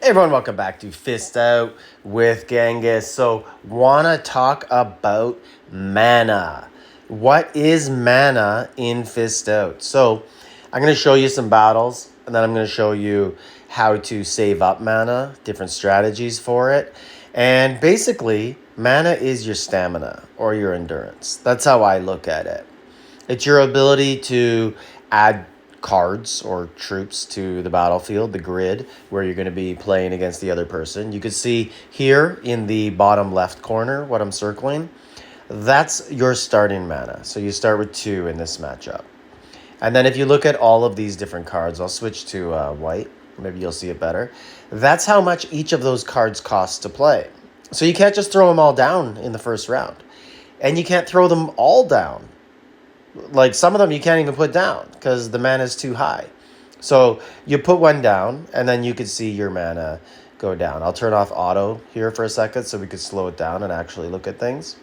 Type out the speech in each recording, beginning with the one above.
Hey everyone, welcome back to Fist Out with Genghis. So, wanna talk about mana. What is mana in Fist Out? So, I'm gonna show you some battles, and then I'm gonna show you how to save up mana, different strategies for it. And basically, mana is your stamina or your endurance. That's how I look at it. It's your ability to add cards or troops to the battlefield, the grid, where you're going to be playing against the other person. You can see here in the bottom left corner what I'm circling. That's your starting mana. So you start with 2 in this matchup. And then if you look at all of these different cards, I'll switch to white. Maybe you'll see it better. That's how much each of those cards costs to play. So you can't just throw them all down in the first round. And you can't throw them all down. Like some of them you can't even put down because the mana is too high. So you put one down and then you can see your mana go down. I'll turn off auto here for a second so we could slow it down and actually look at things.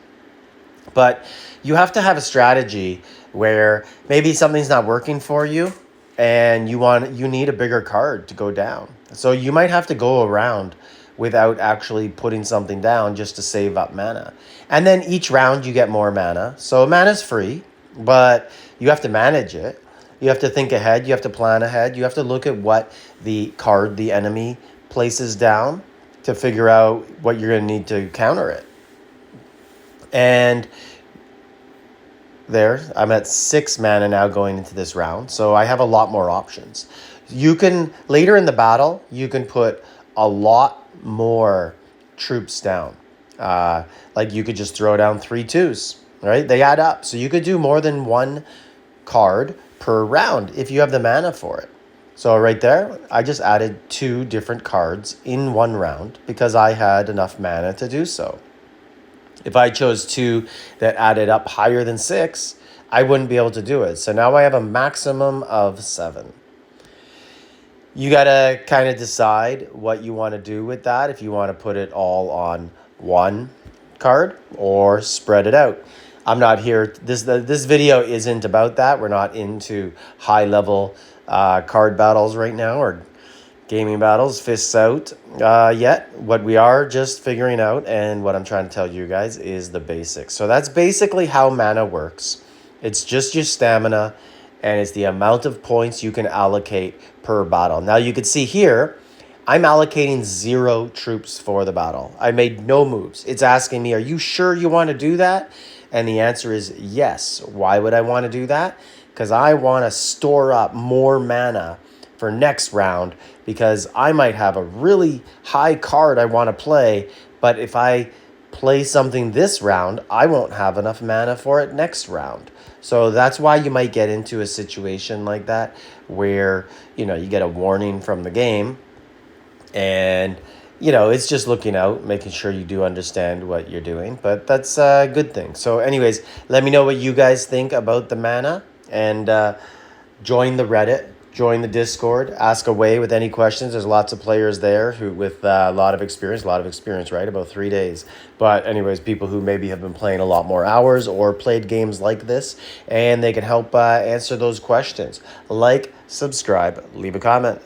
But you have to have a strategy where maybe something's not working for you and you need a bigger card to go down. So you might have to go around without actually putting something down just to save up mana. And then each round you get more mana. So mana's free, but you have to manage it. You have to think ahead. You have to plan ahead. You have to look at what the card the enemy places down to figure out what you're going to need to counter it. And there, I'm at 6 mana now going into this round. So I have a lot more options. You can, later in the battle, you can put a lot more troops down. Like you could just throw down 3 2s. Right? They add up. So you could do more than one card per round if you have the mana for it. So right there, I just added 2 different cards in one round because I had enough mana to do so. If I chose 2 that added up higher than 6, I wouldn't be able to do it. So now I have a maximum of 7. You got to kind of decide what you want to do with that. If you want to put it all on one card or spread it out. I'm not here. This video isn't about that. We're not into high level card battles right now or gaming battles, fists out yet. What we are just figuring out and what I'm trying to tell you guys is the basics. So that's basically how mana works. It's just your stamina and it's the amount of points you can allocate per battle. Now you can see here, I'm allocating 0 troops for the battle. I made no moves. It's asking me, are you sure you want to do that? And the answer is yes. Why would I want to do that? Because I want to store up more mana for next round because I might have a really high card I want to play, but if I play something this round, I won't have enough mana for it next round. So that's why you might get into a situation like that where, you get a warning from the game and it's just looking out, making sure you do understand what you're doing. But that's a good thing. So anyways, let me know what you guys think about the mana. And join the Reddit, join the Discord, ask away with any questions. There's lots of players there who with a lot of experience, right? About 3 days. But anyways, people who maybe have been playing a lot more hours or played games like this. And they can help answer those questions. Like, subscribe, leave a comment.